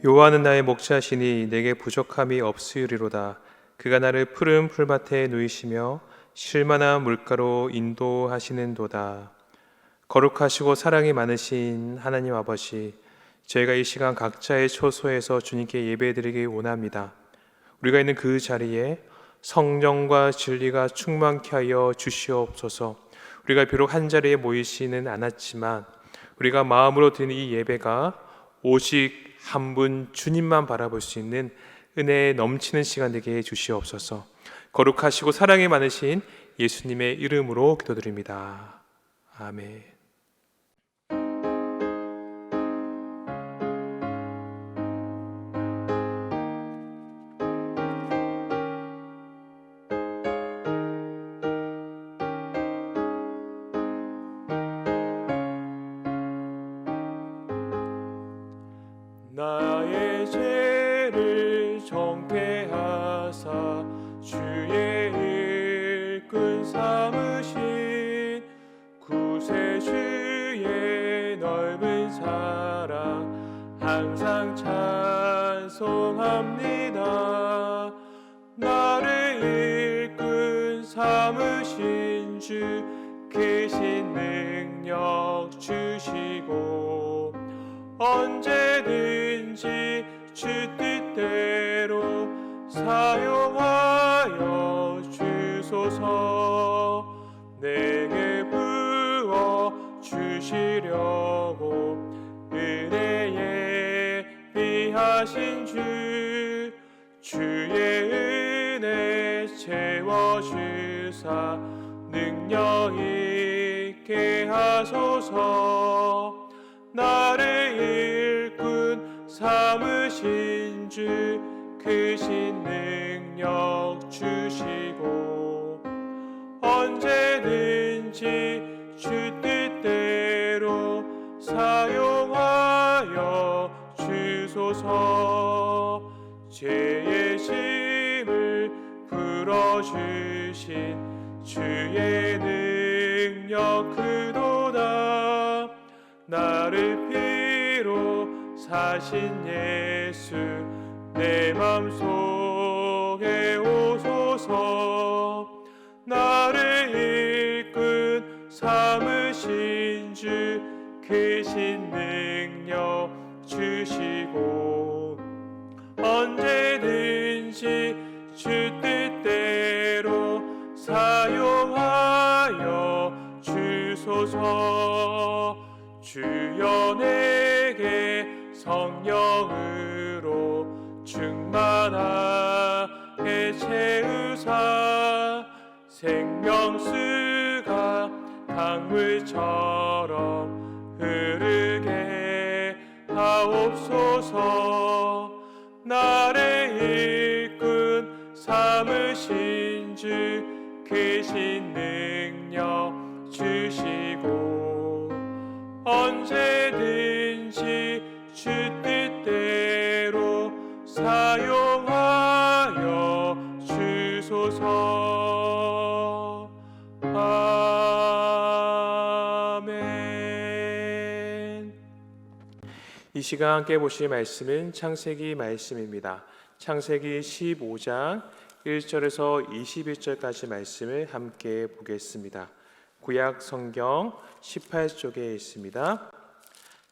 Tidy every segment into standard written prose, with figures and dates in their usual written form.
여호와는 나의 목자시니 내게 부족함이 없으리로다. 그가 나를 푸른 풀밭에 누이시며 쉴만한 물가로 인도하시는도다. 거룩하시고 사랑이 많으신 하나님 아버지, 저희가 이 시간 각자의 처소에서 주님께 예배드리기 원합니다. 우리가 있는 그 자리에 성령과 진리가 충만케 하여 주시옵소서. 우리가 비록 한 자리에 모이지는 않았지만 우리가 마음으로 드리는 이 예배가 오직 한 분 주님만 바라볼 수 있는 은혜에 넘치는 시간 되게 해주시옵소서. 거룩하시고 사랑이 많으신 예수님의 이름으로 기도드립니다. 아멘. 나의 죄를 정죄하사 주의 일꾼 삼으신 구세주의 넓은 사랑 항상 찬송합니다. 나를 일꾼 삼으신 주 크신 능력 주시고 언제든지 주 뜻대로 사용하여 주소서. 내게 부어 주시려고 은혜에 비하신 주의 은혜 채워주사 능력 있게 하소서. 나를 일꾼 삼으신 주 크신 능력 주시고 언제든지 주 뜻대로 사용하여 주소서. 죄의 짐을 풀어주신 주의 능력 크도다. 나를 피로 사신 예수 내 맘속에 오소서. 나를 일꾼 삼으신 주 크신 능력 주시고 언제든지 주 뜻대로 사용하여 주소서. 주여 내게 성령으로 충만하게 채우사 생명수가 강물처럼 흐르게 하옵소서. 나를 일꾼 삼으신 주 크신 능력 주시고 언제든지 주 뜻대로 사용하여 주소서. 아멘. 이 시간 함께 보실 말씀은 창세기 말씀입니다. 창세기 15장 1절에서 21절까지 말씀을 함께 보겠습니다. 구약 성경 18쪽에 있습니다.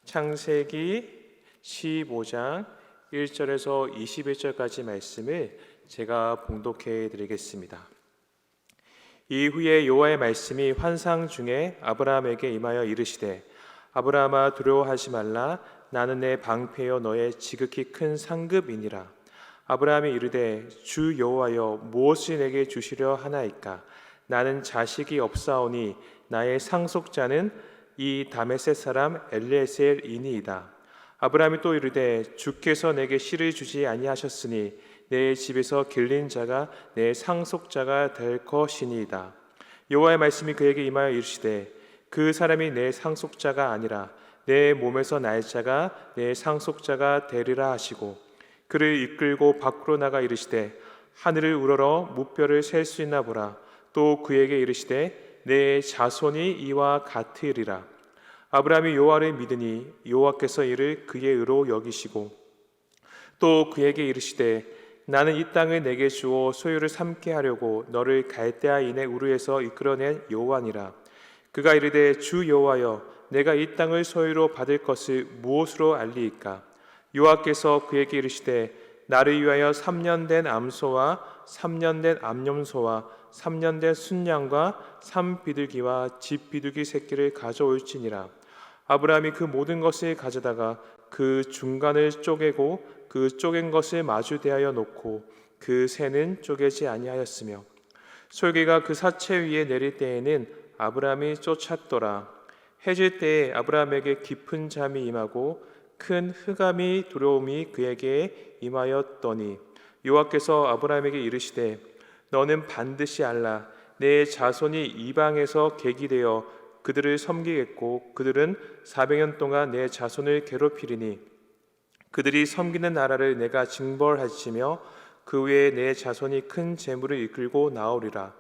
창세기 15장 1절에서 21절까지 말씀을 제가 봉독해 드리겠습니다. 이후에 여호와의 말씀이 환상 중에 아브라함에게 임하여 이르시되 아브라함아 두려워하지 말라. 나는 내 방패여 너의 지극히 큰 상급이니라. 아브라함이 이르되 주 여호와여 무엇을 내게 주시려 하나이까. 나는 자식이 없사오니 나의 상속자는 이 다메섹 사람 엘리에셀이니이다. 아브라함이 또 이르되 주께서 내게 씨를 주지 아니하셨으니 내 집에서 길린 자가 내 상속자가 될 것이니이다. 여호와의 말씀이 그에게 임하여 이르시되 그 사람이 내 상속자가 아니라 내 몸에서 날 자가 내 상속자가 되리라 하시고 그를 이끌고 밖으로 나가 이르시되 하늘을 우러러 무뼈를 셀 수 있나 보라. 또 그에게 이르시되 내 자손이 이와 같으리라. 아브라함이 여호와를 믿으니 여호와께서 이를 그의 의로 여기시고 또 그에게 이르시되 나는 이 땅을 내게 주어 소유를 삼게 하려고 너를 갈대아인의 우르에서 이끌어낸 여호와니라. 그가 이르되 주 여호와여 내가 이 땅을 소유로 받을 것을 무엇으로 알리이까? 여호와께서 그에게 이르시되 나를 위하여 3년 된 암소와 3년 된 암염소와 3년 된 순양과 삼비둘기와 집비둘기 새끼를 가져올지니라. 아브라함이 그 모든 것을 가져다가 그 중간을 쪼개고 그 쪼갠 것을 마주 대하여 놓고 그 새는 쪼개지 아니하였으며 솔개가 그 사체 위에 내릴 때에는 아브라함이 쫓았더라. 해질 때에 아브라함에게 깊은 잠이 임하고 큰 흑암이 두려움이 그에게 임하였더니 여호와께서 아브라함에게 이르시되 너는 반드시 알라. 내 자손이 이방에서 객이 되어 그들을 섬기겠고 그들은 400년 동안 내 자손을 괴롭히리니 그들이 섬기는 나라를 내가 징벌하시며 그 외에 내 자손이 큰 재물을 이끌고 나오리라.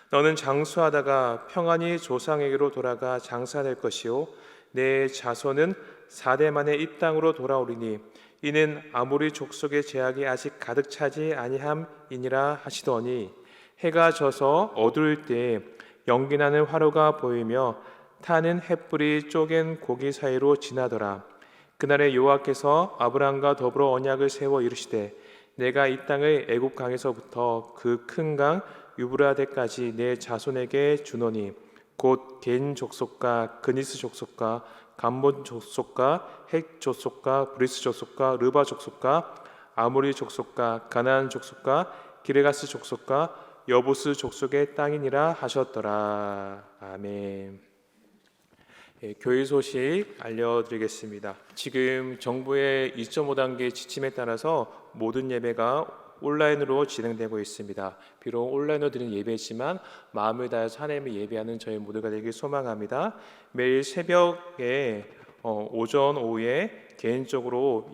너는 장수하다가 평안히 조상에게로 돌아가 장사될 것이요 내 자손은 4대 만에 이 땅으로 돌아오리니 이는 아모리 족속의 제약이 아직 가득 차지 아니함이니라 하시더니 해가 져서 어두울 때에 연기나는 화로가 보이며 타는 횃불이 쪼갠 고기 사이로 지나더라. 그날에 여호와께서 아브라함과 더불어 언약을 세워 이르시되 내가 이 땅을 애굽 강에서부터 그 큰 강 유브라데까지 내 자손에게 주노니 곧 겐 족속과 그니스 족속과 감본 족속과 헷 족속과 브리스 족속과 르바 족속과 아모리 족속과 가나안 족속과 기레가스 족속과 여부스 족속의 땅이니라 하셨더라. 아멘. 교회 소식 알려드리겠습니다. 지금 정부의 2.5단계 지침에 따라서 모든 예배가 온라인으로 진행되고 있습니다. 비록 온라인으로 드리는 예배지만 마음을 다해서 하나님을 예배하는 저희 모두가 되길 소망합니다. 매일 새벽에 오전 오후에 개인적으로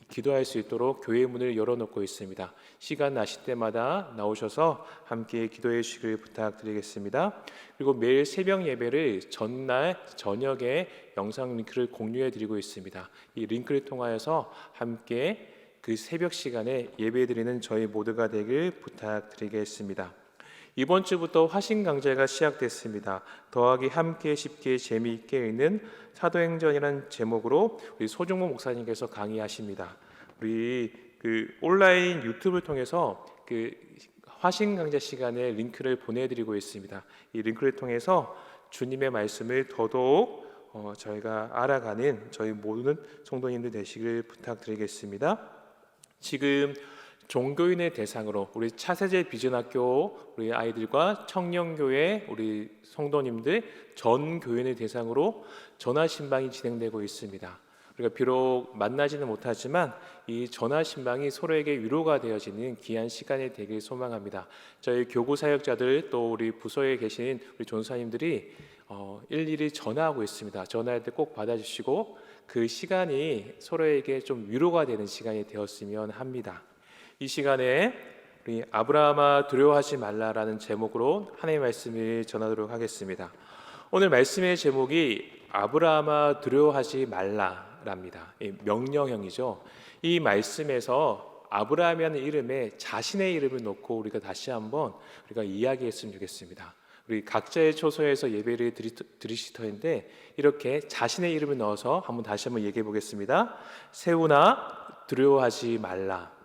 기도할 수 있도록 교회 문을 열어놓고 있습니다. 시간 나실 때마다 나오셔서 함께 기도해 주시길 부탁드리겠습니다. 그리고 매일 새벽 예배를 전날 저녁에 영상 링크를 공유해 드리고 있습니다. 이 링크를 통하여서 함께 그 새벽 시간에 예배드리는 저희 모두가 되길 부탁드리겠습니다. 이번 주부터 화신 강좌가 시작됐습니다. 더하기 함께 쉽게 재미있게 읽는 사도행전이라는 제목으로 우리 소중모 목사님께서 강의하십니다. 우리 그 온라인 유튜브를 통해서 그 화신 강좌 시간에 링크를 보내드리고 있습니다. 이 링크를 통해서 주님의 말씀을 더더욱 저희가 알아가는 저희 모든 성도님들 되시길 부탁드리겠습니다. 지금 종교인의 대상으로 우리 차세대 비전학교 우리 아이들과 청년교회 우리 성도님들 전 교인의 대상으로 전화 신방이 진행되고 있습니다. 우리가 비록 만나지는 못하지만 이 전화 신방이 서로에게 위로가 되어지는 귀한 시간이 되길 소망합니다. 저희 교구 사역자들 또 우리 부서에 계신 우리 전사님들이 일일이 전화하고 있습니다. 전화할 때 꼭 받아주시고 그 시간이 서로에게 좀 위로가 되는 시간이 되었으면 합니다. 이 시간에 우리 아브라함아 두려워하지 말라라는 제목으로 하나님의 말씀을 전하도록 하겠습니다. 오늘 말씀의 제목이 아브라함아 두려워하지 말라랍니다. 명령형이죠. 이 말씀에서 아브라함이라는 이름에 자신의 이름을 놓고 우리가 다시 한번 우리가 이야기했으면 좋겠습니다. 우리 각자의 초소에서 예배를 드리실 터인데 이렇게 자신의 이름을 넣어서 다시 한번 얘기해 보겠습니다. 세우나 두려워하지 말라.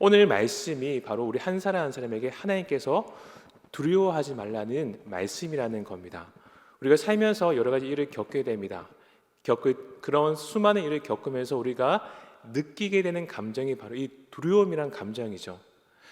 오늘 말씀이 바로 우리 한 사람 한 사람에게 하나님께서 두려워하지 말라는 말씀이라는 겁니다. 우리가 살면서 여러 가지 일을 겪게 됩니다. 그런 수많은 일을 겪으면서 우리가 느끼게 되는 감정이 바로 이 두려움이란 감정이죠.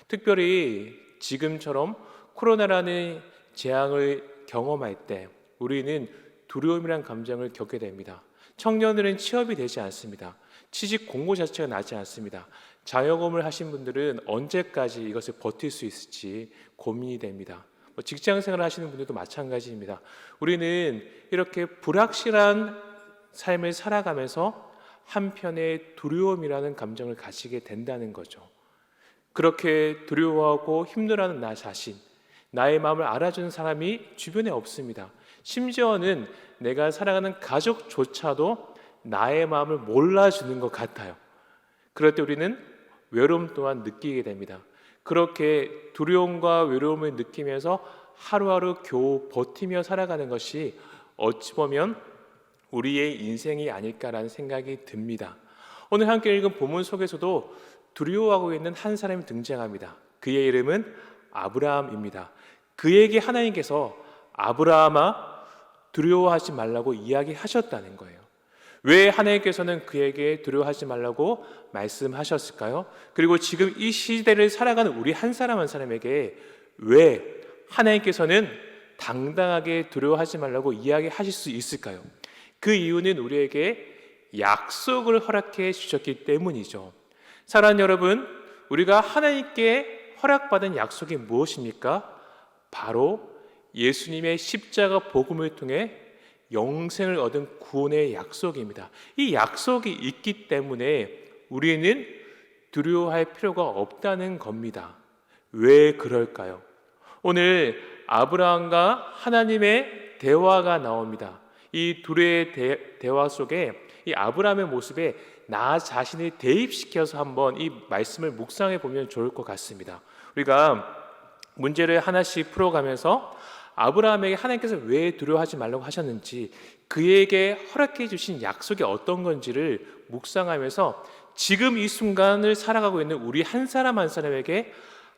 특별히 지금처럼 코로나라는 재앙을 경험할 때 우리는 두려움이란 감정을 겪게 됩니다. 청년들은 취업이 되지 않습니다. 취직 공고 자체가 나지 않습니다. 자영업을 하신 분들은 언제까지 이것을 버틸 수 있을지 고민이 됩니다. 직장 생활을 하시는 분들도 마찬가지입니다. 우리는 이렇게 불확실한 삶을 살아가면서 한편의 두려움이라는 감정을 가지게 된다는 거죠. 그렇게 두려워하고 힘들어하는 나 자신, 나의 마음을 알아주는 사람이 주변에 없습니다. 심지어는 내가 살아가는 가족조차도 나의 마음을 몰라주는 것 같아요. 그럴 때 우리는 외로움 또한 느끼게 됩니다. 그렇게 두려움과 외로움을 느끼면서 하루하루 겨우 버티며 살아가는 것이 어찌 보면 우리의 인생이 아닐까라는 생각이 듭니다. 오늘 함께 읽은 본문 속에서도 두려워하고 있는 한 사람이 등장합니다. 그의 이름은 아브라함입니다. 그에게 하나님께서 아브라함아 두려워하지 말라고 이야기하셨다는 거예요. 왜 하나님께서는 그에게 두려워하지 말라고 말씀하셨을까요? 그리고 지금 이 시대를 살아가는 우리 한 사람 한 사람에게 왜 하나님께서는 당당하게 두려워하지 말라고 이야기하실 수 있을까요? 그 이유는 우리에게 약속을 허락해 주셨기 때문이죠. 사랑하는 여러분, 우리가 하나님께 허락받은 약속이 무엇입니까? 바로 예수님의 십자가 복음을 통해 영생을 얻은 구원의 약속입니다. 이 약속이 있기 때문에 우리는 두려워할 필요가 없다는 겁니다. 왜 그럴까요? 오늘 아브라함과 하나님의 대화가 나옵니다. 이 둘의 대화 속에 이 아브라함의 모습에 나 자신을 대입시켜서 한번 이 말씀을 묵상해 보면 좋을 것 같습니다. 우리가 문제를 하나씩 풀어가면서 아브라함에게 하나님께서 왜 두려워하지 말라고 하셨는지, 그에게 허락해 주신 약속이 어떤 건지를 묵상하면서 지금 이 순간을 살아가고 있는 우리 한 사람 한 사람에게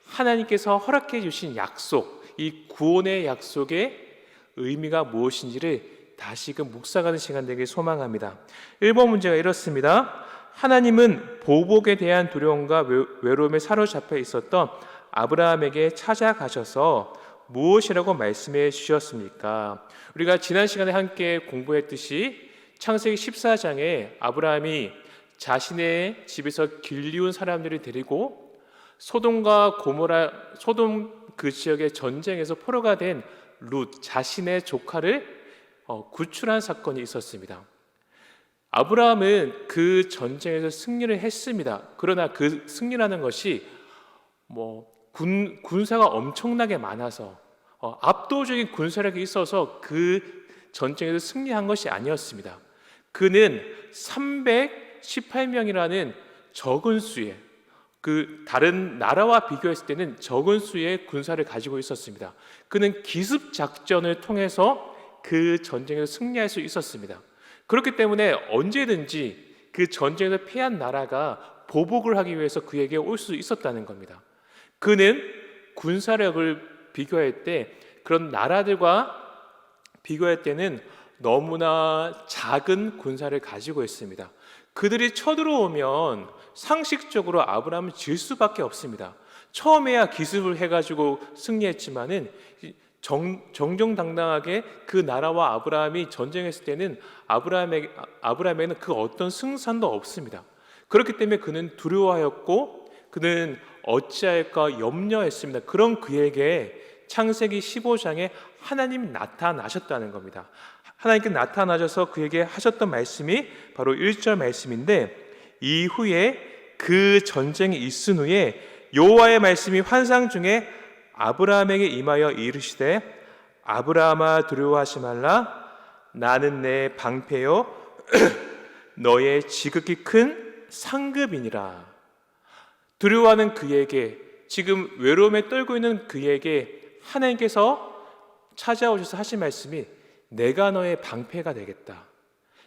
하나님께서 허락해 주신 약속, 이 구원의 약속의 의미가 무엇인지를 다시금 묵상하는 시간 되길 소망합니다. 1번 문제가 이렇습니다. 하나님은 보복에 대한 두려움과 외로움에 사로잡혀 있었던 아브라함에게 찾아가셔서 무엇이라고 말씀해 주셨습니까? 우리가 지난 시간에 함께 공부했듯이 창세기 14장에 아브라함이 자신의 집에서 길리운 사람들을 데리고 소돔과 고모라, 소돔 그 지역의 전쟁에서 포로가 된 룻 자신의 조카를 구출한 사건이 있었습니다. 아브라함은 그 전쟁에서 승리를 했습니다. 그러나 그 승리라는 것이 군사가 엄청나게 많아서 압도적인 군사력이 있어서 그 전쟁에서 승리한 것이 아니었습니다. 그는 318명이라는 적은 수의, 그 다른 나라와 비교했을 때는 적은 수의 군사를 가지고 있었습니다. 그는 기습 작전을 통해서 그 전쟁에서 승리할 수 있었습니다. 그렇기 때문에 언제든지 그 전쟁에서 패한 나라가 보복을 하기 위해서 그에게 올 수 있었다는 겁니다. 그는 군사력을 비교할 때 그런 나라들과 비교할 때는 너무나 작은 군사를 가지고 있습니다. 그들이 쳐들어오면 상식적으로 아브라함은 질 수밖에 없습니다. 처음에야 기습을 해가지고 승리했지만은 정정당당하게 그 나라와 아브라함이 전쟁했을 때는 아브라함에게는 그 어떤 승산도 없습니다. 그렇기 때문에 그는 두려워하였고 그는 어찌할까 염려했습니다. 그런 그에게 창세기 15장에 하나님이 나타나셨다는 겁니다. 하나님께 나타나셔서 그에게 하셨던 말씀이 바로 1절 말씀인데, 이후에 그 전쟁이 있은 후에 여호와의 말씀이 환상 중에 아브라함에게 임하여 이르시되 아브라함아 두려워하지 말라. 나는 내 방패요 너의 지극히 큰 상급이니라. 두려워하는 그에게, 지금 외로움에 떨고 있는 그에게 하나님께서 찾아오셔서 하신 말씀이 내가 너의 방패가 되겠다.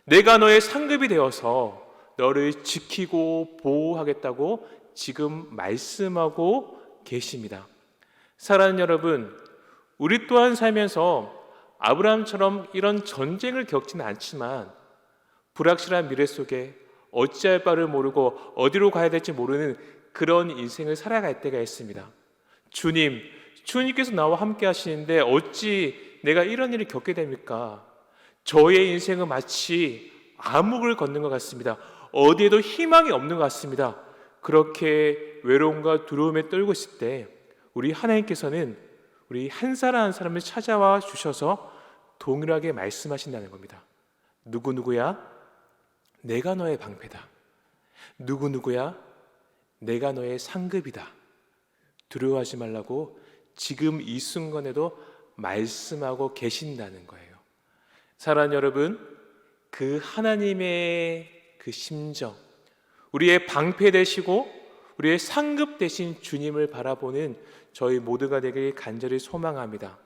내가 너의 상급이 되어서 너를 지키고 보호하겠다고 지금 말씀하고 계십니다. 사랑하는 여러분, 우리 또한 살면서 아브라함처럼 이런 전쟁을 겪지는 않지만 불확실한 미래 속에 어찌할 바를 모르고 어디로 가야 될지 모르는 그런 인생을 살아갈 때가 있습니다. 주님께서 나와 함께 하시는데 어찌 내가 이런 일을 겪게 됩니까? 저의 인생은 마치 암흑을 걷는 것 같습니다. 어디에도 희망이 없는 것 같습니다. 그렇게 외로움과 두려움에 떨고 있을 때 우리 하나님께서는 우리 한 사람 한 사람을 찾아와 주셔서 동일하게 말씀하신다는 겁니다. 누구누구야? 내가 너의 방패다. 누구누구야? 내가 너의 상급이다. 두려워하지 말라고 지금 이 순간에도 말씀하고 계신다는 거예요. 사랑하는 여러분, 그 하나님의 그 심정, 우리의 방패 되시고 우리의 상급 되신 주님을 바라보는 저희 모두가 되길 간절히 소망합니다.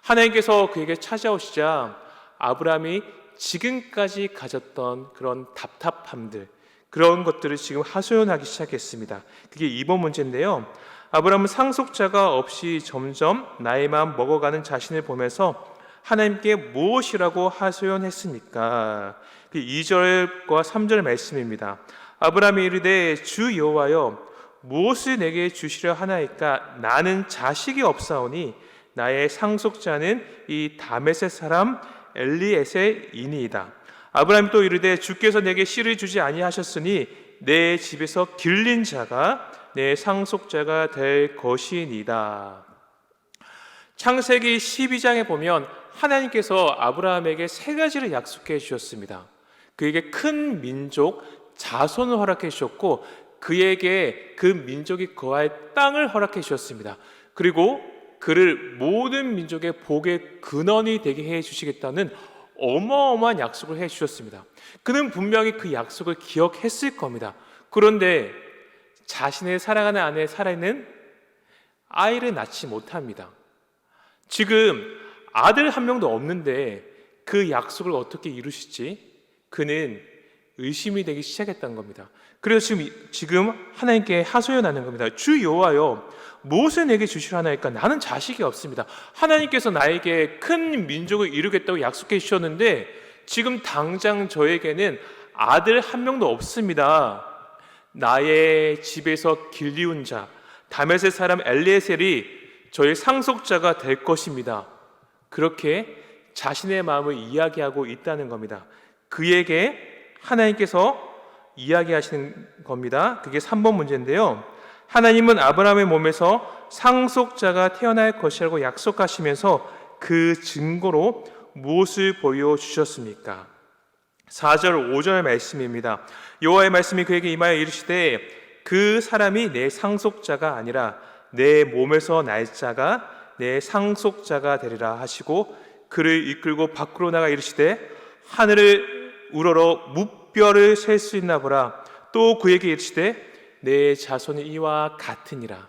하나님께서 그에게 찾아오시자 아브라함이 지금까지 가졌던 그런 답답함들, 그런 것들을 지금 하소연하기 시작했습니다. 그게 2번 문제인데요. 아브라함은 상속자가 없이 점점 나이만 먹어가는 자신을 보면서 하나님께 무엇이라고 하소연했습니까? 2절과 3절 말씀입니다. 아브라함이 이르되 주 여호와여 무엇을 내게 주시려 하나이까? 나는 자식이 없사오니 나의 상속자는 이 다메섹 사람 엘리에셀이니이다. 아브라함이 또 이르되 주께서 내게 씨를 주지 아니하셨으니 내 집에서 길린 자가 내 상속자가 될 것이니이다. 창세기 12장에 보면 하나님께서 아브라함에게 3가지를 약속해 주셨습니다. 그에게 큰 민족 자손을 허락해 주셨고 그에게 그 민족이 거할 땅을 허락해 주셨습니다. 그리고 그를 모든 민족의 복의 근원이 되게 해 주시겠다는 어마어마한 약속을 해 주셨습니다. 그는 분명히 그 약속을 기억했을 겁니다. 그런데 자신의 사랑하는 아내 사라는 아이를 낳지 못합니다. 지금 아들 한 명도 없는데 그 약속을 어떻게 이루실지 그는 의심이 되기 시작했던 겁니다. 그래서 지금 하나님께 하소연하는 겁니다. 주 여호와여 무엇을 내게 주시려 하나이까? 나는 자식이 없습니다. 하나님께서 나에게 큰 민족을 이루겠다고 약속해 주셨는데 지금 당장 저에게는 아들 한 명도 없습니다. 나의 집에서 길리운 자 다메섹 사람 엘리에셀이 저의 상속자가 될 것입니다. 그렇게 자신의 마음을 이야기하고 있다는 겁니다. 그에게 하나님께서 이야기하시는 겁니다. 그게 3번 문제인데요. 하나님은 아브라함의 몸에서 상속자가 태어날 것이라고 약속하시면서 그 증거로 무엇을 보여주셨습니까? 4절 5절 말씀입니다. 여호와의 말씀이 그에게 임하여 이르시되 그 사람이 내 상속자가 아니라 내 몸에서 날 자가 내 상속자가 되리라 하시고 그를 이끌고 밖으로 나가 이르시되 하늘을 우러러 무뼈를 셀 수 있나 보라. 또 그에게 이르시되 내 자손이 이와 같으니라.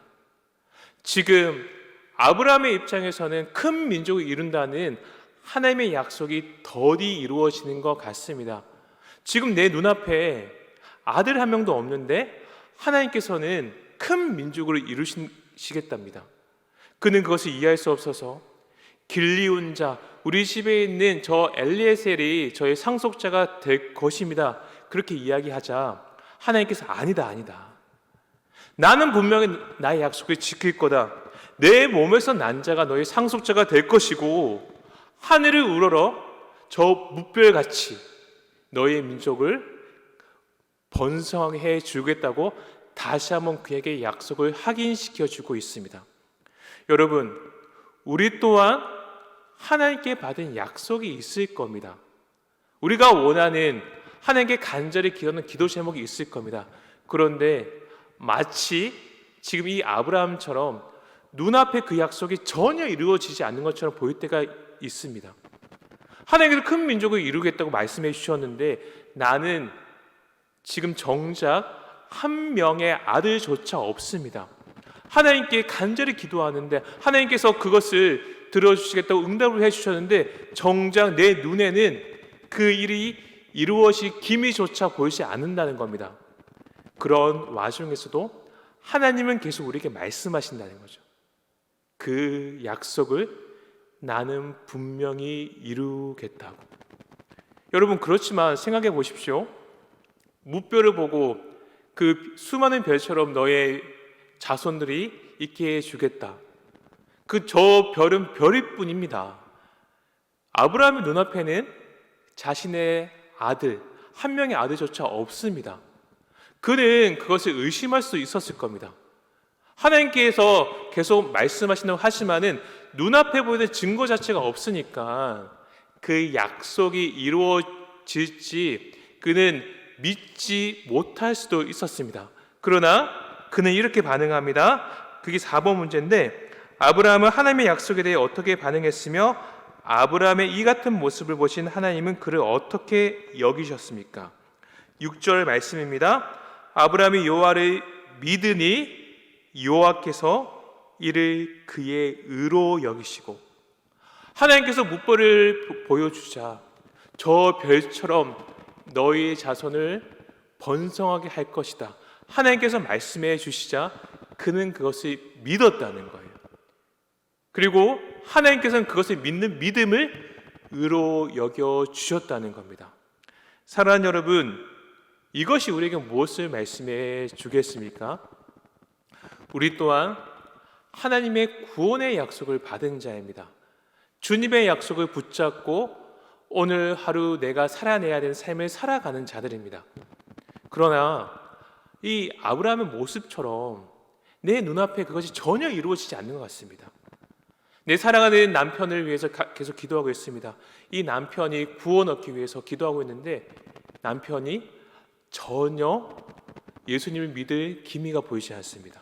지금 아브라함의 입장에서는 큰 민족을 이룬다는 하나님의 약속이 더디 이루어지는 것 같습니다. 지금 내 눈앞에 아들 한 명도 없는데 하나님께서는 큰 민족을 이루시겠답니다. 그는 그것을 이해할 수 없어서 길리운 자, 우리 집에 있는 저 엘리에셀이 저의 상속자가 될 것입니다. 그렇게 이야기하자 하나님께서 아니다. 나는 분명히 나의 약속을 지킬 거다. 내 몸에서 난 자가 너의 상속자가 될 것이고 하늘을 우러러 저 무별같이 너의 민족을 번성해 주겠다고 다시 한번 그에게 약속을 확인시켜 주고 있습니다. 여러분, 우리 또한 하나님께 받은 약속이 있을 겁니다. 우리가 원하는 하나님께 간절히 기도하는 기도 제목이 있을 겁니다. 그런데 마치 지금 이 아브라함처럼 눈앞에 그 약속이 전혀 이루어지지 않는 것처럼 보일 때가 있습니다. 하나님께서 큰 민족을 이루겠다고 말씀해 주셨는데 나는 지금 정작 한 명의 아들조차 없습니다. 하나님께 간절히 기도하는데 하나님께서 그것을 들어주시겠다고 응답을 해주셨는데 정작 내 눈에는 그 일이 이루어질 기미조차 보이지 않는다는 겁니다. 그런 와중에서도 하나님은 계속 우리에게 말씀하신다는 거죠. 그 약속을 나는 분명히 이루겠다고. 여러분, 그렇지만 생각해 보십시오. 무뼈를 보고 그 수많은 별처럼 너의 자손들이 있게 해주겠다. 저 별은 별일 뿐입니다. 아브라함의 눈앞에는 자신의 아들, 한 명의 아들조차 없습니다. 그는 그것을 의심할 수 있었을 겁니다. 하나님께서 계속 말씀하신다고 하지만은 눈앞에 보이는 증거 자체가 없으니까 그 약속이 이루어질지 그는 믿지 못할 수도 있었습니다. 그러나 그는 이렇게 반응합니다. 그게 4번 문제인데 아브라함은 하나님의 약속에 대해 어떻게 반응했으며 아브라함의 이 같은 모습을 보신 하나님은 그를 어떻게 여기셨습니까? 6절 말씀입니다. 아브라함이 여호와를 믿으니 여호와께서 이를 그의 의로 여기시고, 하나님께서 뭇벌을 보여주자 저 별처럼 너희의 자손을 번성하게 할 것이다, 하나님께서 말씀해 주시자 그는 그것을 믿었다는 거예요. 그리고 하나님께서는 그것을 믿는 믿음을 의로 여겨 주셨다는 겁니다. 사랑하는 여러분, 이것이 우리에게 무엇을 말씀해 주겠습니까? 우리 또한 하나님의 구원의 약속을 받은 자입니다. 주님의 약속을 붙잡고 오늘 하루 내가 살아내야 되는 삶을 살아가는 자들입니다. 그러나 이 아브라함의 모습처럼 내 눈앞에 그것이 전혀 이루어지지 않는 것 같습니다. 내 사랑하는 남편을 위해서 계속 기도하고 있습니다. 이 남편이 구원 얻기 위해서 기도하고 있는데 남편이 전혀 예수님을 믿을 기미가 보이지 않습니다.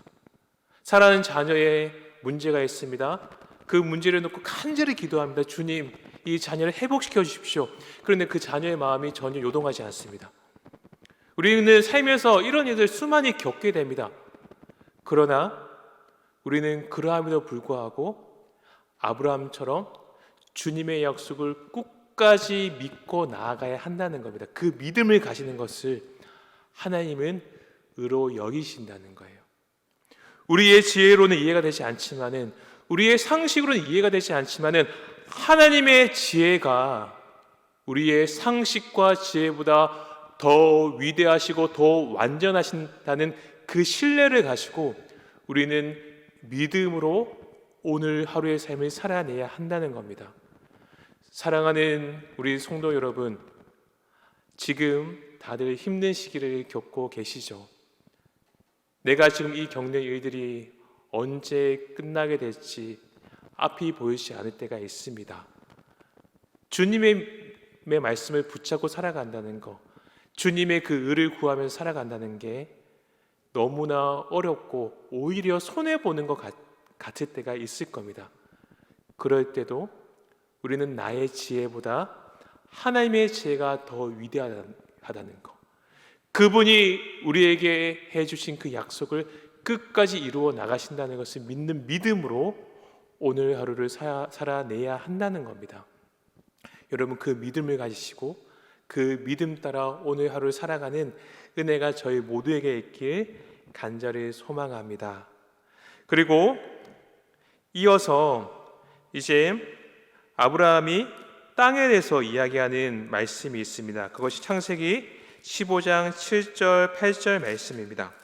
사랑하는 자녀의 문제가 있습니다. 그 문제를 놓고 간절히 기도합니다. 주님, 이 자녀를 회복시켜 주십시오. 그런데 그 자녀의 마음이 전혀 요동하지 않습니다. 우리는 살면서 이런 일들 수많이 겪게 됩니다. 그러나 우리는 그러함에도 불구하고 아브라함처럼 주님의 약속을 끝까지 믿고 나아가야 한다는 겁니다. 그 믿음을 가지는 것을 하나님은 의로 여기신다는 거예요. 우리의 지혜로는 이해가 되지 않지만은, 우리의 상식으로는 이해가 되지 않지만은 하나님의 지혜가 우리의 상식과 지혜보다 더 위대하시고 더 완전하신다는 그 신뢰를 가지고 우리는 믿음으로 오늘 하루의 삶을 살아내야 한다는 겁니다. 사랑하는 우리 성도 여러분, 지금 다들 힘든 시기를 겪고 계시죠? 내가 지금 이 겪는 일들이 언제 끝나게 될지 앞이 보이지 않을 때가 있습니다. 주님의 말씀을 붙잡고 살아간다는 것, 주님의 그 의를 구하면서 살아간다는 게 너무나 어렵고 오히려 손해보는 것 같을 때가 있을 겁니다. 그럴 때도 우리는 나의 지혜보다 하나님의 지혜가 더 위대하다는 것, 그분이 우리에게 해주신 그 약속을 끝까지 이루어 나가신다는 것을 믿는 믿음으로 오늘 하루를 살아내야 한다는 겁니다. 여러분, 그 믿음을 가지시고 그 믿음 따라 오늘 하루를 살아가는 은혜가 저희 모두에게 있길 간절히 소망합니다. 그리고 이어서 이제 아브라함이 땅에 대해서 이야기하는 말씀이 있습니다. 그것이 창세기 15장 7절 8절 말씀입니다.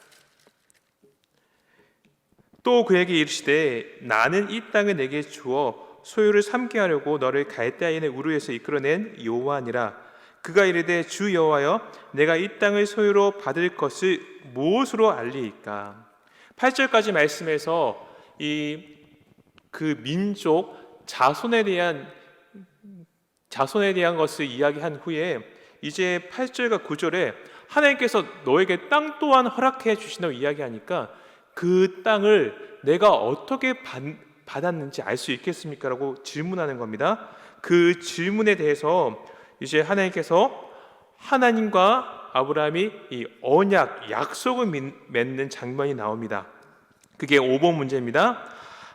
또 그에게 이르시되 나는 이 땅을 내게 주어 소유를 삼게 하려고 너를 갈대아인의 우르에서 이끌어낸 여호와니라. 그가 이르되 주 여호와여, 내가 이 땅을 소유로 받을 것을 무엇으로 알리이까? 8절까지 말씀에서 그 민족 자손에 대한 것을 이야기한 후에 이제 8절과 9절에 하나님께서 너에게 땅 또한 허락해 주신다고 이야기하니까 그 땅을 내가 어떻게 받았는지 알 수 있겠습니까? 라고 질문하는 겁니다. 그 질문에 대해서 이제 하나님께서 하나님과 아브라함이 이 언약, 약속을 맺는 장면이 나옵니다. 그게 5번 문제입니다.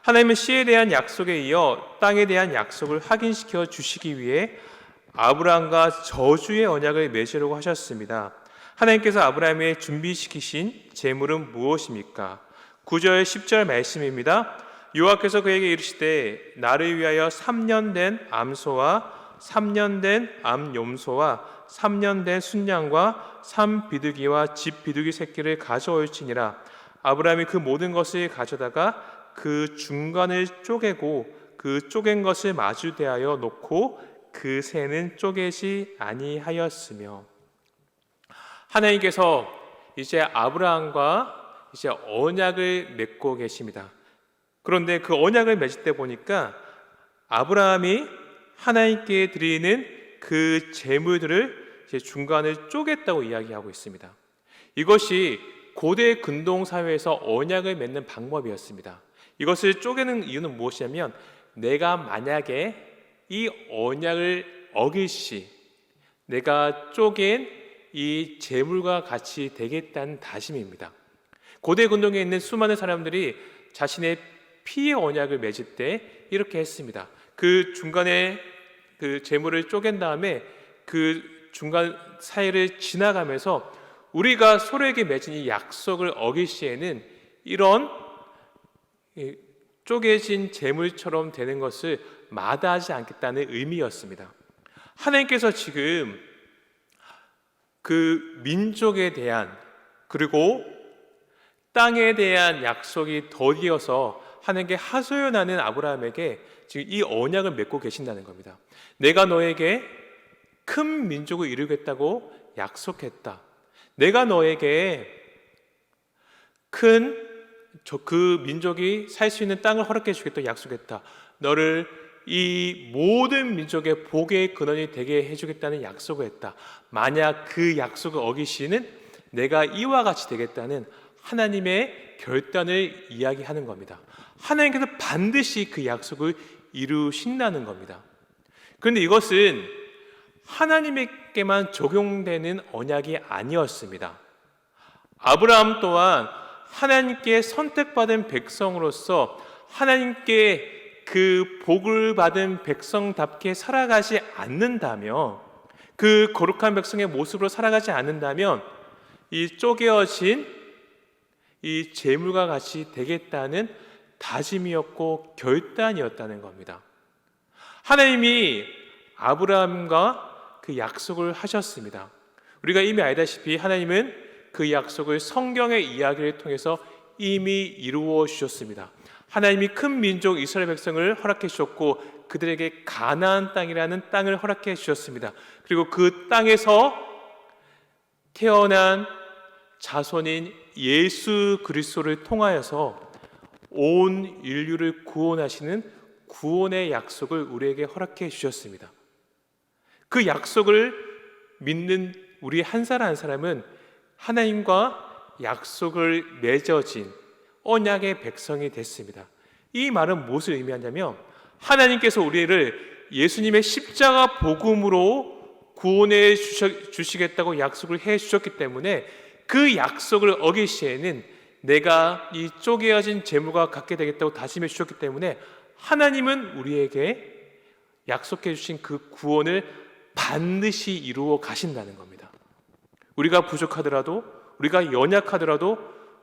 하나님은 씨에 대한 약속에 이어 땅에 대한 약속을 확인시켜 주시기 위해 아브라함과 저주의 언약을 맺으려고 하셨습니다. 하나님께서 아브라함에 준비시키신 제물은 무엇입니까? 9절 10절 말씀입니다. 여호와께서 그에게 이르시되 나를 위하여 3년 된 암소와 3년 된 암염소와 3년 된 순양과 산비둘기와 집비둘기 새끼를 가져올지니라. 아브라함이 그 모든 것을 가져다가 그 중간을 쪼개고 그 쪼갠 것을 마주 대하여 놓고 그 새는 쪼개지 아니하였으며. 하나님께서 이제 아브라함과 이제 언약을 맺고 계십니다. 그런데 그 언약을 맺을 때 보니까 아브라함이 하나님께 드리는 그 제물들을 이제 중간을 쪼갰다고 이야기하고 있습니다. 이것이 고대 근동 사회에서 언약을 맺는 방법이었습니다. 이것을 쪼개는 이유는 무엇이냐면 내가 만약에 이 언약을 어길 시 내가 쪼갠 이 제물과 같이 되겠다는 다짐입니다. 고대 근동에 있는 수많은 사람들이 자신의 피의 언약을 맺을 때 이렇게 했습니다. 그 중간에 그 재물을 쪼갠 다음에 그 중간 사이를 지나가면서 우리가 서로에게 맺은 이 약속을 어길 시에는 이런 쪼개진 재물처럼 되는 것을 마다하지 않겠다는 의미였습니다. 하나님께서 지금 그 민족에 대한 그리고 땅에 대한 약속이 더디어서 하나님께 하소연하는 아브라함에게 지금 이 언약을 맺고 계신다는 겁니다. 내가 너에게 큰 민족을 이루겠다고 약속했다. 내가 너에게 그 민족이 살 수 있는 땅을 허락해 주겠다고 약속했다. 너를 이 모든 민족의 복의 근원이 되게 해주겠다는 약속을 했다. 만약 그 약속을 어기시는 내가 이와 같이 되겠다는 하나님의 결단을 이야기하는 겁니다. 하나님께서 반드시 그 약속을 이루신다는 겁니다. 그런데 이것은 하나님에게만 적용되는 언약이 아니었습니다. 아브라함 또한 하나님께 선택받은 백성으로서 하나님께 그 복을 받은 백성답게 살아가지 않는다면, 그 거룩한 백성의 모습으로 살아가지 않는다면 이 쪼개어진 이 재물과 같이 되겠다는 다짐이었고 결단이었다는 겁니다. 하나님이 아브라함과 그 약속을 하셨습니다. 우리가 이미 알다시피 하나님은 그 약속을 성경의 이야기를 통해서 이미 이루어 주셨습니다. 하나님이 큰 민족 이스라엘 백성을 허락해 주셨고 그들에게 가나안 땅이라는 땅을 허락해 주셨습니다. 그리고 그 땅에서 태어난 자손인 예수 그리스도를 통하여서 온 인류를 구원하시는 구원의 약속을 우리에게 허락해 주셨습니다. 그 약속을 믿는 우리 한 사람 한 사람은 하나님과 약속을 맺어진 언약의 백성이 됐습니다. 이 말은 무엇을 의미하냐면 하나님께서 우리를 예수님의 십자가 복음으로 구원해 주시겠다고 약속을 해 주셨기 때문에 그 약속을 어길 시에는 내가 이 쪼개어진 재물과 갖게 되겠다고 다짐해 주셨기 때문에 하나님은 우리에게 약속해 주신 그 구원을 반드시 이루어 가신다는 겁니다. 우리가 부족하더라도, 우리가 연약하더라도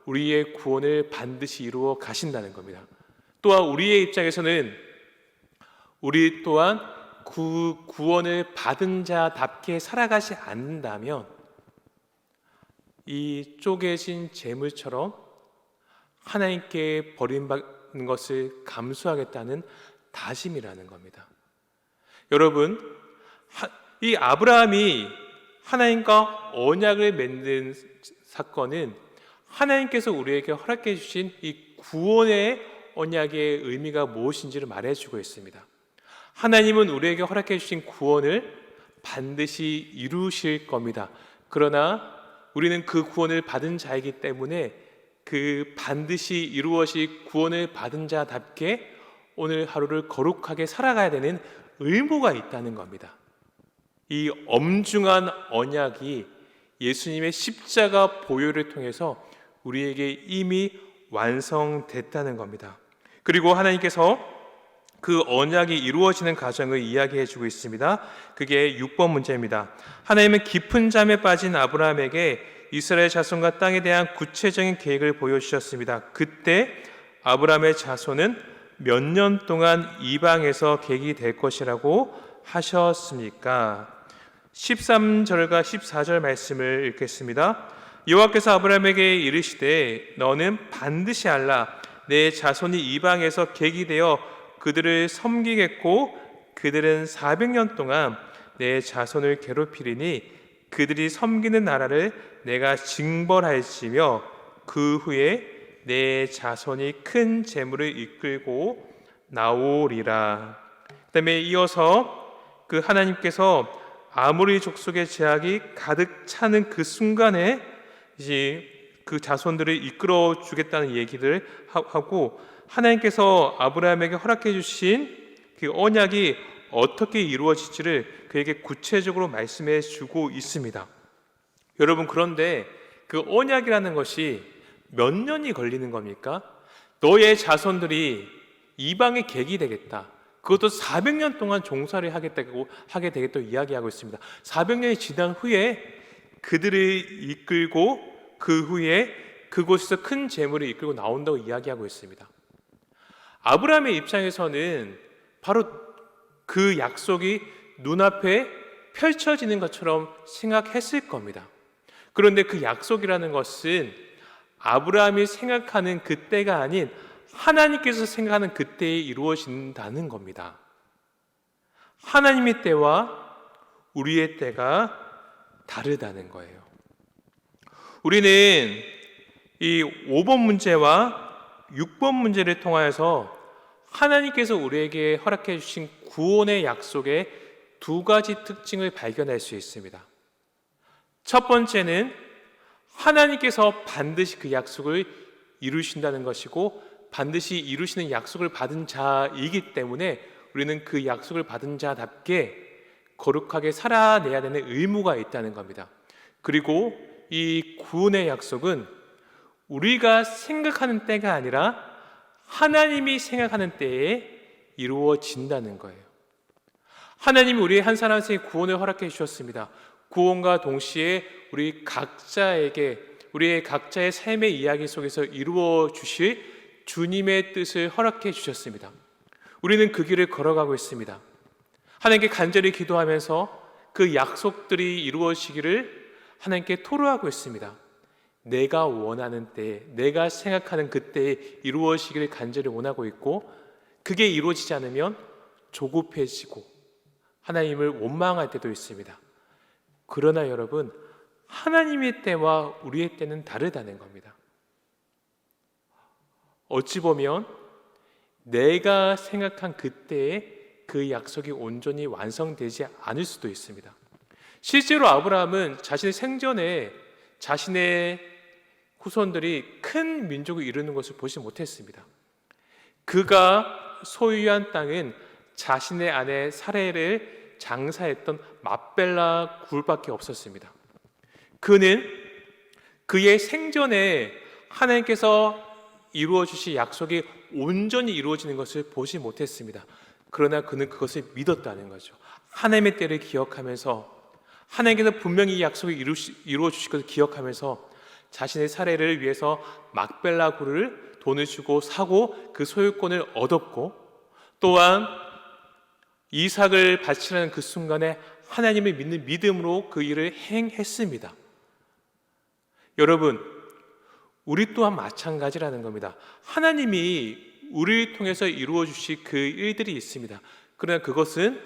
우리의 구원을 반드시 이루어 가신다는 겁니다. 또한 우리의 입장에서는 우리 또한 그 구원을 받은 자답게 살아가지 않는다면 이 쪼개진 재물처럼 하나님께 버림받는 것을 감수하겠다는 다짐이라는 겁니다. 여러분, 이 아브라함이 하나님과 언약을 맺는 사건은 하나님께서 우리에게 허락해 주신 이 구원의 언약의 의미가 무엇인지를 말해주고 있습니다. 하나님은 우리에게 허락해 주신 구원을 반드시 이루실 겁니다. 그러나 우리는 그 구원을 받은 자이기 때문에 그 반드시 이루어질 구원을 받은 자답게 오늘 하루를 거룩하게 살아가야 되는 의무가 있다는 겁니다. 이 엄중한 언약이 예수님의 십자가 보혈을 통해서 우리에게 이미 완성됐다는 겁니다. 그리고 하나님께서 그 언약이 이루어지는 과정을 이야기해 주고 있습니다. 그게 6번 문제입니다. 하나님은 깊은 잠에 빠진 아브라함에게 이스라엘 자손과 땅에 대한 구체적인 계획을 보여주셨습니다. 그때 아브라함의 자손은 몇 년 동안 이방에서 객이 될 것이라고 하셨습니까? 13절과 14절 말씀을 읽겠습니다. 여호와께서 아브라함에게 이르시되 너는 반드시 알라 내 자손이 이방에서 객이 되어 그들을 섬기겠고 그들은 400년 동안 내 자손을 괴롭히리니 그들이 섬기는 나라를 내가 징벌할지며 그 후에 내 자손이 큰 재물을 이끌고 나오리라. 그 다음에 이어서 그 하나님께서 아모리 족속의 제약이 가득 차는 그 순간에 이제 그 자손들을 이끌어 주겠다는 얘기를 하고 하나님께서 아브라함에게 허락해 주신 그 언약이 어떻게 이루어질지를 그에게 구체적으로 말씀해 주고 있습니다. 여러분, 그런데 그 언약이라는 것이 몇 년이 걸리는 겁니까? 너의 자손들이 이방의 객이 되겠다. 그것도 400년 동안 종살이 하게 되겠다고 이야기하고 있습니다. 400년이 지난 후에 그들을 이끌고 그 후에 그곳에서 큰 재물을 이끌고 나온다고 이야기하고 있습니다. 아브라함의 입장에서는 바로 그 약속이 눈앞에 펼쳐지는 것처럼 생각했을 겁니다. 그런데 그 약속이라는 것은 아브라함이 생각하는 그때가 아닌 하나님께서 생각하는 그때에 이루어진다는 겁니다. 하나님의 때와 우리의 때가 다르다는 거예요. 우리는 이 5번 문제와 6번 문제를 통하여서 하나님께서 우리에게 허락해 주신 구원의 약속의 두 가지 특징을 발견할 수 있습니다. 첫 번째는 하나님께서 반드시 그 약속을 이루신다는 것이고, 반드시 이루시는 약속을 받은 자이기 때문에 우리는 그 약속을 받은 자답게 거룩하게 살아내야 되는 의무가 있다는 겁니다. 그리고 이 구원의 약속은 우리가 생각하는 때가 아니라 하나님이 생각하는 때에 이루어진다는 거예요. 하나님이 우리 한 사람에게 구원을 허락해 주셨습니다. 구원과 동시에 우리 각자에게 우리의 각자의 삶의 이야기 속에서 이루어 주실 주님의 뜻을 허락해 주셨습니다. 우리는 그 길을 걸어가고 있습니다. 하나님께 간절히 기도하면서 그 약속들이 이루어지기를 하나님께 토로하고 있습니다. 내가 원하는 때에, 내가 생각하는 그때에 이루어지기를 간절히 원하고 있고, 그게 이루어지지 않으면 조급해지고 하나님을 원망할 때도 있습니다. 그러나 여러분, 하나님의 때와 우리의 때는 다르다는 겁니다. 어찌 보면 내가 생각한 그때에 그 약속이 온전히 완성되지 않을 수도 있습니다. 실제로 아브라함은 자신의 생전에 자신의 후손들이 큰 민족을 이루는 것을 보지 못했습니다. 그가 소유한 땅은 자신의 아내 사레를 장사했던 막벨라 굴밖에 없었습니다. 그는 그의 생전에 하나님께서 이루어 주신 약속이 온전히 이루어지는 것을 보지 못했습니다. 그러나 그는 그것을 믿었다는 거죠. 하나님의 때를 기억하면서, 하나님께서 분명히 이 약속을 이루어 주실 것을 기억하면서 자신의 사례를 위해서 막벨라 굴을 돈을 주고 사고 그 소유권을 얻었고, 또한 이삭을 바치라는 그 순간에 하나님을 믿는 믿음으로 그 일을 행했습니다. 여러분, 우리 또한 마찬가지라는 겁니다. 하나님이 우리를 통해서 이루어 주실 그 일들이 있습니다. 그러나 그것은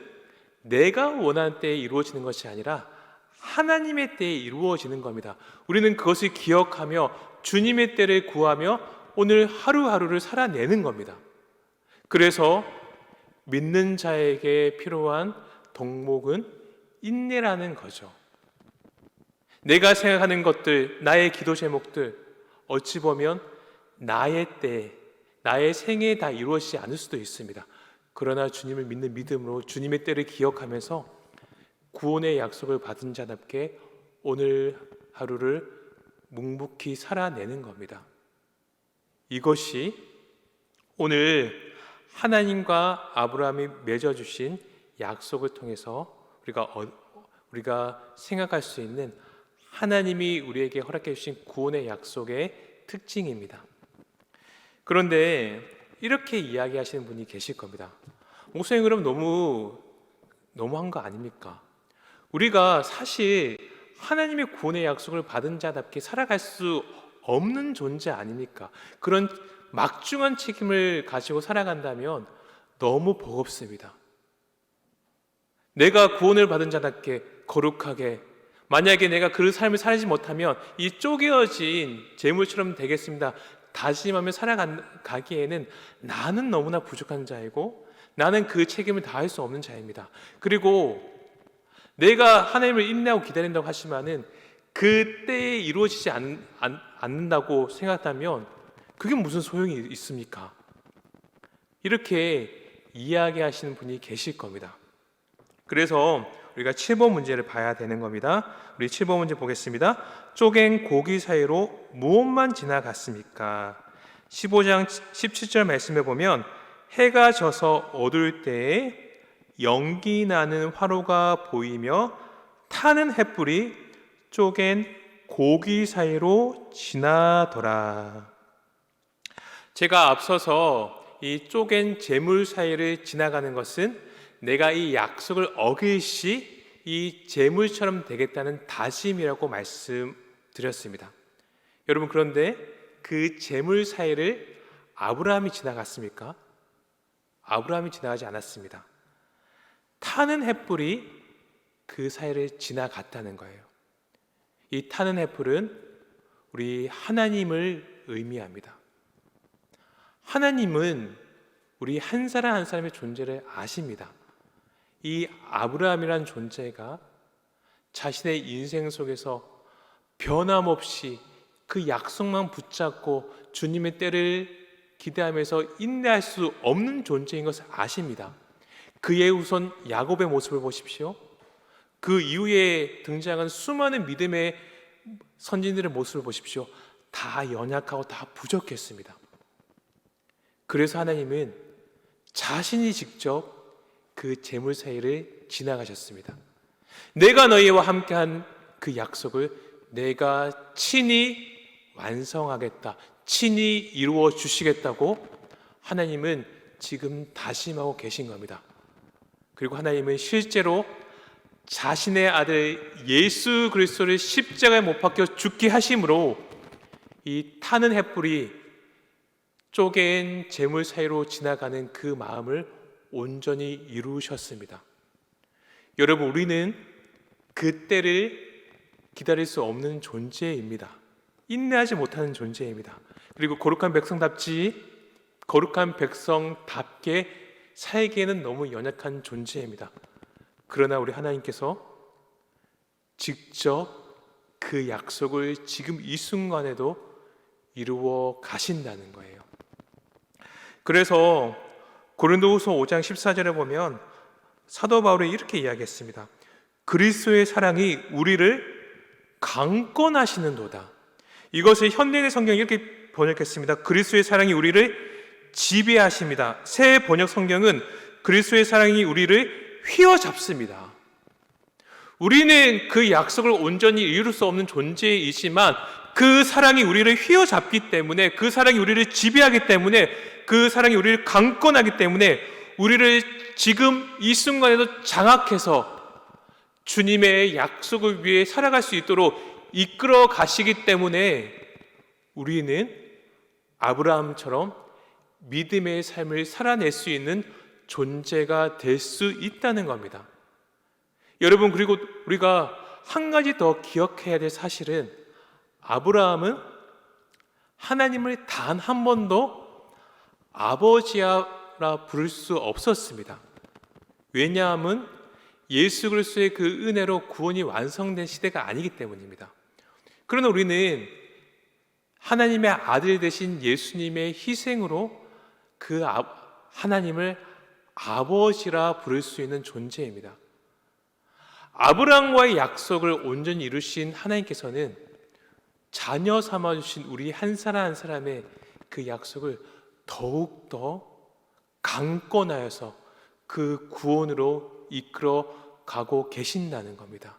내가 원하는 때에 이루어지는 것이 아니라 하나님의 때에 이루어지는 겁니다. 우리는 그것을 기억하며 주님의 때를 구하며 오늘 하루하루를 살아내는 겁니다. 그래서 믿는 자에게 필요한 덕목은 인내라는 거죠. 내가 생각하는 것들, 나의 기도 제목들, 어찌 보면 나의 때, 나의 생애에 다 이루어지지 않을 수도 있습니다. 그러나 주님을 믿는 믿음으로 주님의 때를 기억하면서 구원의 약속을 받은 자답게 오늘 하루를 묵묵히 살아내는 겁니다. 이것이 오늘 하나님과 아브라함이 맺어주신 약속을 통해서 우리가 생각할 수 있는 하나님이 우리에게 허락해 주신 구원의 약속의 특징입니다. 그런데 이렇게 이야기하시는 분이 계실 겁니다. 목사님, 그럼 너무한 거 아닙니까? 우리가 사실 하나님의 구원의 약속을 받은 자답게 살아갈 수 없는 존재 아닙니까? 그런 막중한 책임을 가지고 살아간다면 너무 버겁습니다. 내가 구원을 받은 자답게 거룩하게, 만약에 내가 그 삶을 살지 못하면 이 쪼개어진 재물처럼 되겠습니다, 다짐하며 살아가기에는 나는 너무나 부족한 자이고 나는 그 책임을 다할 수 없는 자입니다. 그리고 내가 하나님을 인내하고 기다린다고 하지만은 그때에 이루어지지 않는다고 생각한다면 그게 무슨 소용이 있습니까? 이렇게 이야기하시는 분이 계실 겁니다. 그래서 우리가 7번 문제를 봐야 되는 겁니다. 우리 7번 문제 보겠습니다. 쪼갠 고기 사이로 무엇만 지나갔습니까? 15장 17절 말씀에 보면 해가 져서 어두울 때에 연기 나는 화로가 보이며 타는 횃불이 쪼갠 고기 사이로 지나더라. 제가 앞서서 이 쪼갠 재물 사이를 지나가는 것은 내가 이 약속을 어길 시 이 재물처럼 되겠다는 다짐이라고 말씀드렸습니다. 여러분, 그런데 그 재물 사이를 아브라함이 지나갔습니까? 아브라함이 지나가지 않았습니다. 타는 횃불이 그 사이를 지나갔다는 거예요. 이 타는 횃불은 우리 하나님을 의미합니다. 하나님은 우리 한 사람 한 사람의 존재를 아십니다. 이 아브라함이란 존재가 자신의 인생 속에서 변함없이 그 약속만 붙잡고 주님의 때를 기대하면서 인내할 수 없는 존재인 것을 아십니다. 그의 우선 야곱의 모습을 보십시오. 그 이후에 등장한 수많은 믿음의 선진들의 모습을 보십시오. 다 연약하고 다 부족했습니다. 그래서 하나님은 자신이 직접 그 재물 사이를 지나가셨습니다. 내가 너희와 함께한 그 약속을 내가 친히 완성하겠다, 친히 이루어 주시겠다고 하나님은 지금 다짐하고 계신 겁니다. 그리고 하나님은 실제로 자신의 아들 예수 그리스도를 십자가에 못 박혀 죽게 하심으로 이 타는 횃불이 쪼갠 재물 사이로 지나가는 그 마음을 온전히 이루셨습니다. 여러분, 우리는 그 때를 기다릴 수 없는 존재입니다. 인내하지 못하는 존재입니다. 그리고 거룩한 백성답게 살기에는 너무 연약한 존재입니다. 그러나 우리 하나님께서 직접 그 약속을 지금 이 순간에도 이루어 가신다는 거예요. 그래서 고린도후서 5장 14절에 보면 사도 바울이 이렇게 이야기했습니다. 그리스도의 사랑이 우리를 강권하시는도다. 이것을 현대인의 성경이 이렇게 번역했습니다. 그리스도의 사랑이 우리를 지배하십니다. 새 번역 성경은 그리스도의 사랑이 우리를 휘어잡습니다. 우리는 그 약속을 온전히 이룰 수 없는 존재이지만 그 사랑이 우리를 휘어잡기 때문에, 그 사랑이 우리를 지배하기 때문에, 그 사랑이 우리를 강권하기 때문에 우리를 지금 이 순간에도 장악해서 주님의 약속을 위해 살아갈 수 있도록 이끌어 가시기 때문에 우리는 아브라함처럼 믿음의 삶을 살아낼 수 있는 존재가 될 수 있다는 겁니다. 여러분, 그리고 우리가 한 가지 더 기억해야 될 사실은 아브라함은 하나님을 단 한 번도 아버지라 부를 수 없었습니다. 왜냐하면 예수 그리스도의 그 은혜로 구원이 완성된 시대가 아니기 때문입니다. 그러나 우리는 하나님의 아들 되신 예수님의 희생으로 그 하나님을 아버지라 부를 수 있는 존재입니다. 아브라함과의 약속을 온전히 이루신 하나님께서는 자녀 삼아주신 우리 한 사람 한 사람의 그 약속을 더욱더 강권하여서 그 구원으로 이끌어 가고 계신다는 겁니다.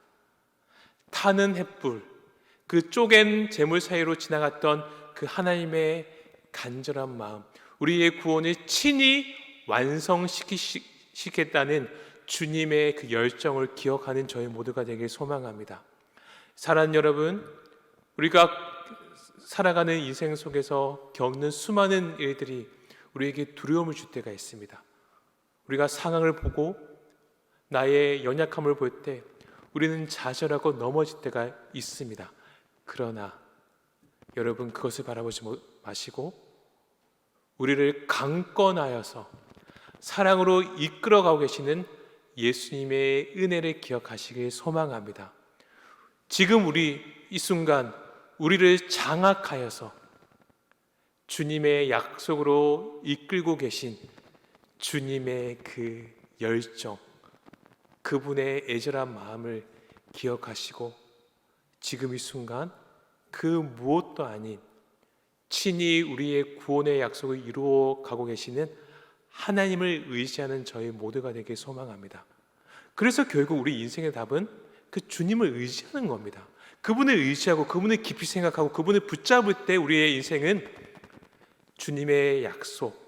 타는 횃불, 그 쪼갠 재물 사이로 지나갔던 그 하나님의 간절한 마음, 우리의 구원을 친히 완성시키겠다는 주님의 그 열정을 기억하는 저희 모두가 되길 소망합니다. 사랑하는 여러분, 우리가 살아가는 인생 속에서 겪는 수많은 일들이 우리에게 두려움을 줄 때가 있습니다. 우리가 상황을 보고 나의 연약함을 볼 때 우리는 좌절하고 넘어질 때가 있습니다. 그러나 여러분, 그것을 바라보지 마시고 우리를 강권하여서 사랑으로 이끌어가고 계시는 예수님의 은혜를 기억하시길 소망합니다. 지금 우리 이 순간 우리를 장악하여서 주님의 약속으로 이끌고 계신 주님의 그 열정, 그분의 애절한 마음을 기억하시고 지금 이 순간 그 무엇도 아닌 친히 우리의 구원의 약속을 이루어 가고 계시는 하나님을 의지하는 저희 모두가 되길 소망합니다. 그래서 결국 우리 인생의 답은 그 주님을 의지하는 겁니다. 그분을 의지하고 그분을 깊이 생각하고 그분을 붙잡을 때 우리의 인생은 주님의 약속,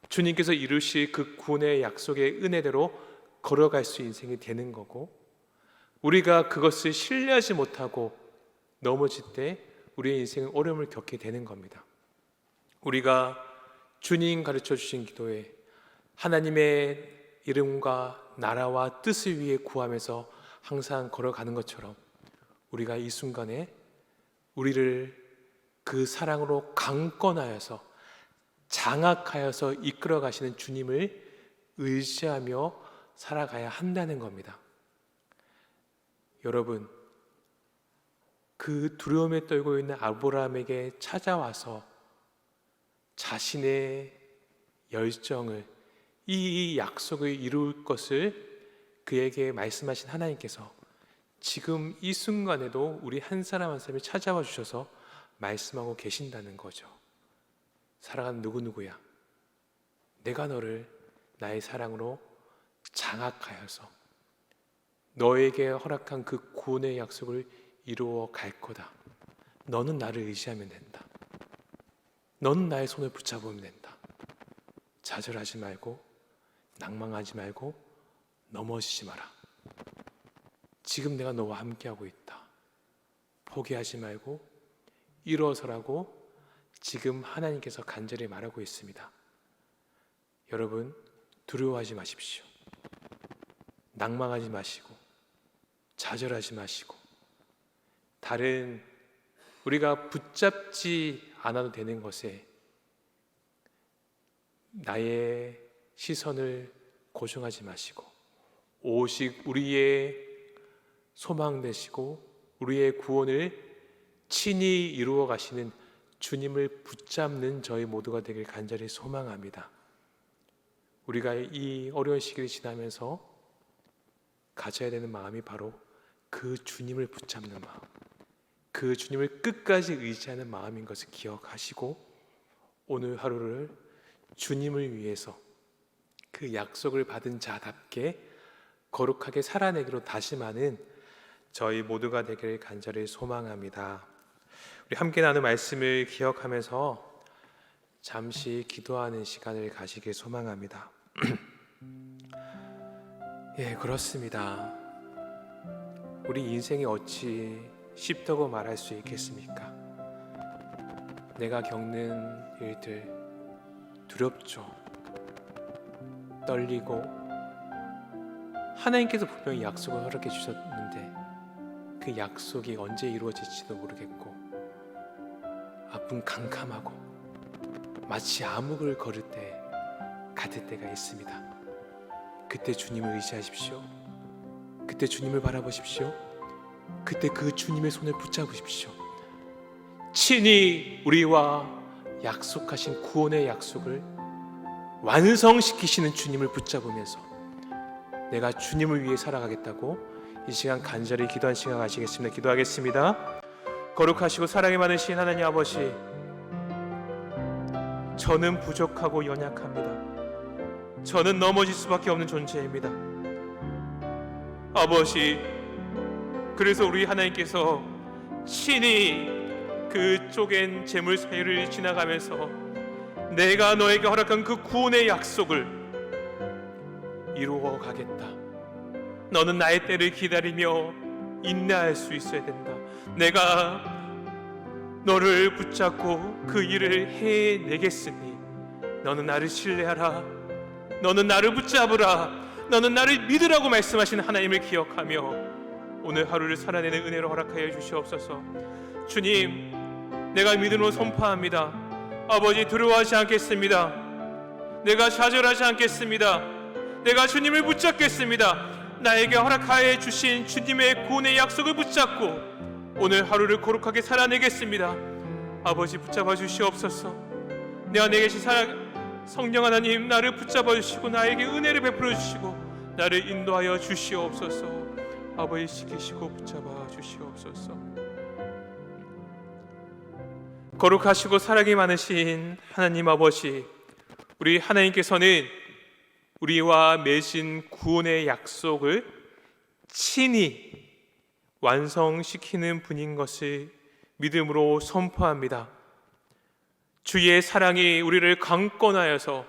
주님께서 이루실 그 구원의 약속의 은혜대로 걸어갈 수 인생이 되는 거고, 우리가 그것을 신뢰하지 못하고 넘어질 때 우리의 인생은 어려움을 겪게 되는 겁니다. 우리가 주님 가르쳐 주신 기도에 하나님의 이름과 나라와 뜻을 위해 구하면서 항상 걸어가는 것처럼 우리가 이 순간에 우리를 그 사랑으로 강권하여서 장악하여서 이끌어 가시는 주님을 의지하며 살아가야 한다는 겁니다. 여러분, 그 두려움에 떨고 있는 아브라함에게 찾아와서 자신의 열정을, 이 약속을 이룰 것을 그에게 말씀하신 하나님께서 지금 이 순간에도 우리 한 사람 한 사람이 찾아와 주셔서 말씀하고 계신다는 거죠. 사랑하는 누구누구야, 내가 너를 나의 사랑으로 장악하여서 너에게 허락한 그 구원의 약속을 이루어 갈 거다. 너는 나를 의지하면 된다. 너는 나의 손을 붙잡으면 된다. 좌절하지 말고 낭망하지 말고 넘어지지 마라. 지금 내가 너와 함께하고 있다. 포기하지 말고 일어서라고 지금 하나님께서 간절히 말하고 있습니다. 여러분, 두려워하지 마십시오. 낭망하지 마시고 좌절하지 마시고 다른 우리가 붙잡지 않아도 되는 것에 나의 시선을 고정하지 마시고 오직 우리의 소망 되시고 우리의 구원을 친히 이루어 가시는 주님을 붙잡는 저희 모두가 되길 간절히 소망합니다. 우리가 이 어려운 시기를 지나면서 가져야 되는 마음이 바로 그 주님을 붙잡는 마음, 그 주님을 끝까지 의지하는 마음인 것을 기억하시고 오늘 하루를 주님을 위해서 그 약속을 받은 자답게 거룩하게 살아내기로 다짐하는 저희 모두가 되기를 간절히 소망합니다. 우리 함께 나눈 말씀을 기억하면서 잠시 기도하는 시간을 가시길 소망합니다. 예, 그렇습니다. 우리 인생이 어찌 쉽다고 말할 수 있겠습니까? 내가 겪는 일들 두렵죠. 떨리고 하나님께서 분명히 약속을 허락해 주셨는데 그 약속이 언제 이루어질지도 모르겠고 아픈 캄캄하고 마치 암흑을 걸을 때 같을 때가 있습니다. 그때 주님을 의지하십시오. 그때 주님을 바라보십시오. 그때 그 주님의 손을 붙잡으십시오. 친히 우리와 약속하신 구원의 약속을 완성시키시는 주님을 붙잡으면서 내가 주님을 위해 살아가겠다고 이 시간 간절히 기도한 시간 가시겠습니다. 기도하겠습니다. 거룩하시고 사랑이 많으신 하나님 아버지, 저는 부족하고 연약합니다. 저는 넘어질 수밖에 없는 존재입니다. 아버지, 그래서 우리 하나님께서 친히 그 쪼갠 재물 사이를 지나가면서 내가 너에게 허락한 그 구원의 약속을 이루어 가겠다. 너는 나의 때를 기다리며 인내할 수 있어야 된다. 내가 너를 붙잡고 그 일을 해내겠으니 너는 나를 신뢰하라. 너는 나를 붙잡으라. 너는 나를 믿으라고 말씀하신 하나님을 기억하며 오늘 하루를 살아내는 은혜로 허락하여 주시옵소서. 주님, 내가 믿음으로 선포합니다. 아버지, 두려워하지 않겠습니다. 내가 좌절하지 않겠습니다. 내가 주님을 붙잡겠습니다. 나에게 허락하여 주신 주님의 구원의 약속을 붙잡고 오늘 하루를 거룩하게 살아내겠습니다. 아버지, 붙잡아 주시옵소서. 내 안에 계신 성령 하나님, 나를 붙잡아 주시고 나에게 은혜를 베풀어 주시고 나를 인도하여 주시옵소서. 아버지 지키시고 붙잡아 주시옵소서. 거룩하시고 사랑이 많으신 하나님 아버지, 우리 하나님께서는 우리와 맺은 구원의 약속을 친히 완성시키는 분인 것을 믿음으로 선포합니다. 주의 사랑이 우리를 강권하여서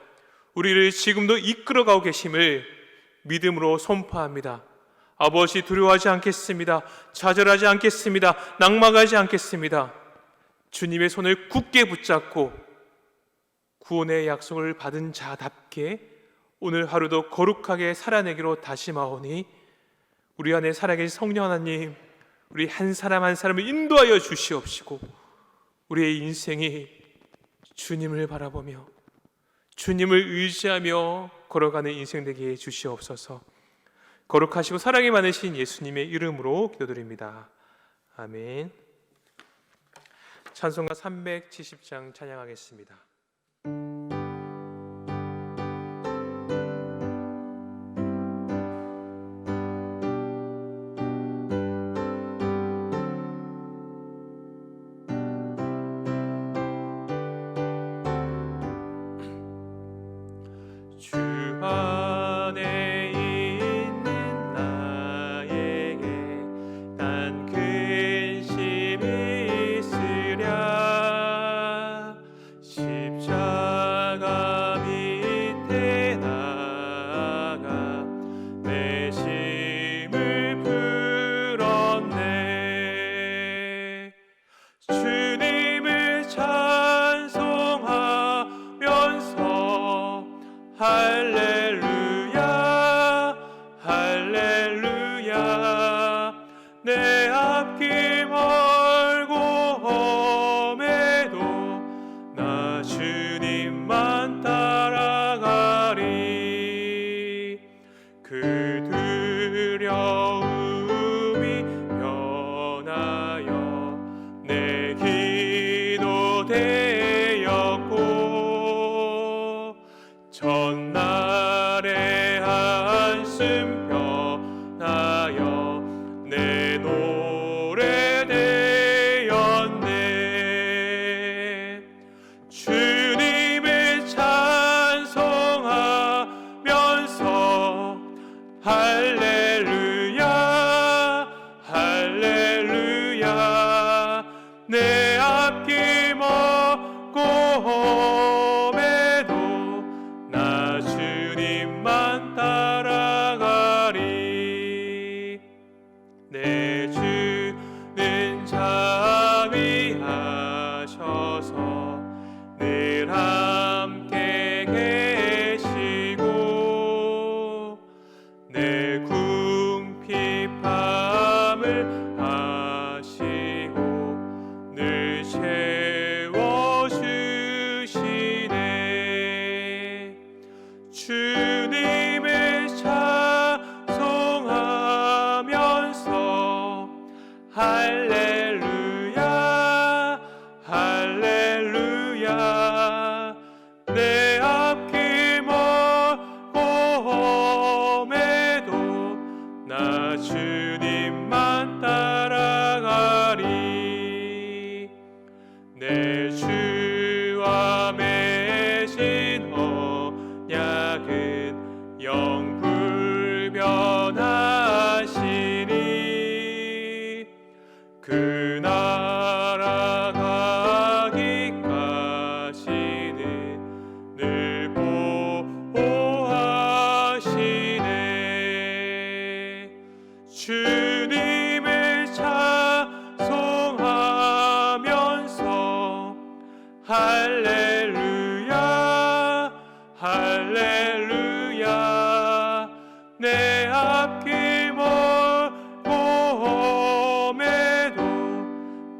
우리를 지금도 이끌어가고 계심을 믿음으로 선포합니다. 아버지, 두려워하지 않겠습니다. 좌절하지 않겠습니다. 낙망하지 않겠습니다. 주님의 손을 굳게 붙잡고 구원의 약속을 받은 자답게 오늘 하루도 거룩하게 살아내기로 다짐하오니 우리 안에 살아계신 성령 하나님, 우리 한 사람 한 사람을 인도하여 주시옵시고 우리의 인생이 주님을 바라보며 주님을 의지하며 걸어가는 인생 되게 해주시옵소서. 거룩하시고 사랑이 많으신 예수님의 이름으로 기도드립니다. 아멘. 찬송가 370장 찬양하겠습니다. 주 안에 있는 나에게 난 근심이 있으랴. 십자가 밑에 나가 내 심을 풀었네. 주님을 찬송하면서 할렐루야 할렐루야. 내 앞길 멀고 험해도 나 주님만 따라가리. 그 두려움이 변하여 내 기도 되었고 전날의 한숨 변하여 내 노래 되었네. 주님을 찬송하면서 할렐루야 할렐루야. 내 앞길 멀고 험해도 나 주님만 따라가리. 내 주는 자비하셔서 늘 함께 계시고 내 궁핍함을 아시고 늘 채워주시네. 주님을 찬송하면서 할렐루야 할렐루야. 내 앞길 멀고 험해도 나 주님만 따라가리. 내 주와 맺은 언약은 영불변하시니 그 나라 가기까지는 늘 보호하시네. 주님을 찬송하면서 할렐루야 할렐루야. 내 앞길 멀고 험해도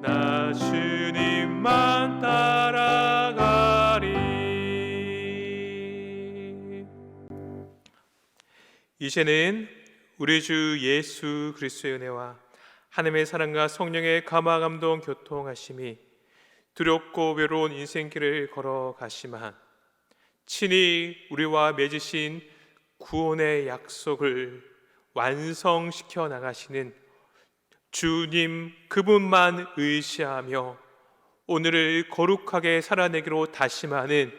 나 주님만 따라가리. 이제는 우리 주 예수 그리스도의 은혜와 하나님의 사랑과 성령의 감화 감동 교통하심이 두렵고 외로운 인생길을 걸어가시만 친히 우리와 맺으신 구원의 약속을 완성시켜 나가시는 주님 그분만 의지하며 오늘을 거룩하게 살아내기로 다짐하는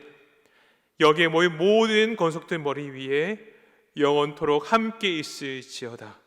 여기에 모인 모든 권속들 머리 위에 영원토록 함께 있을지어다.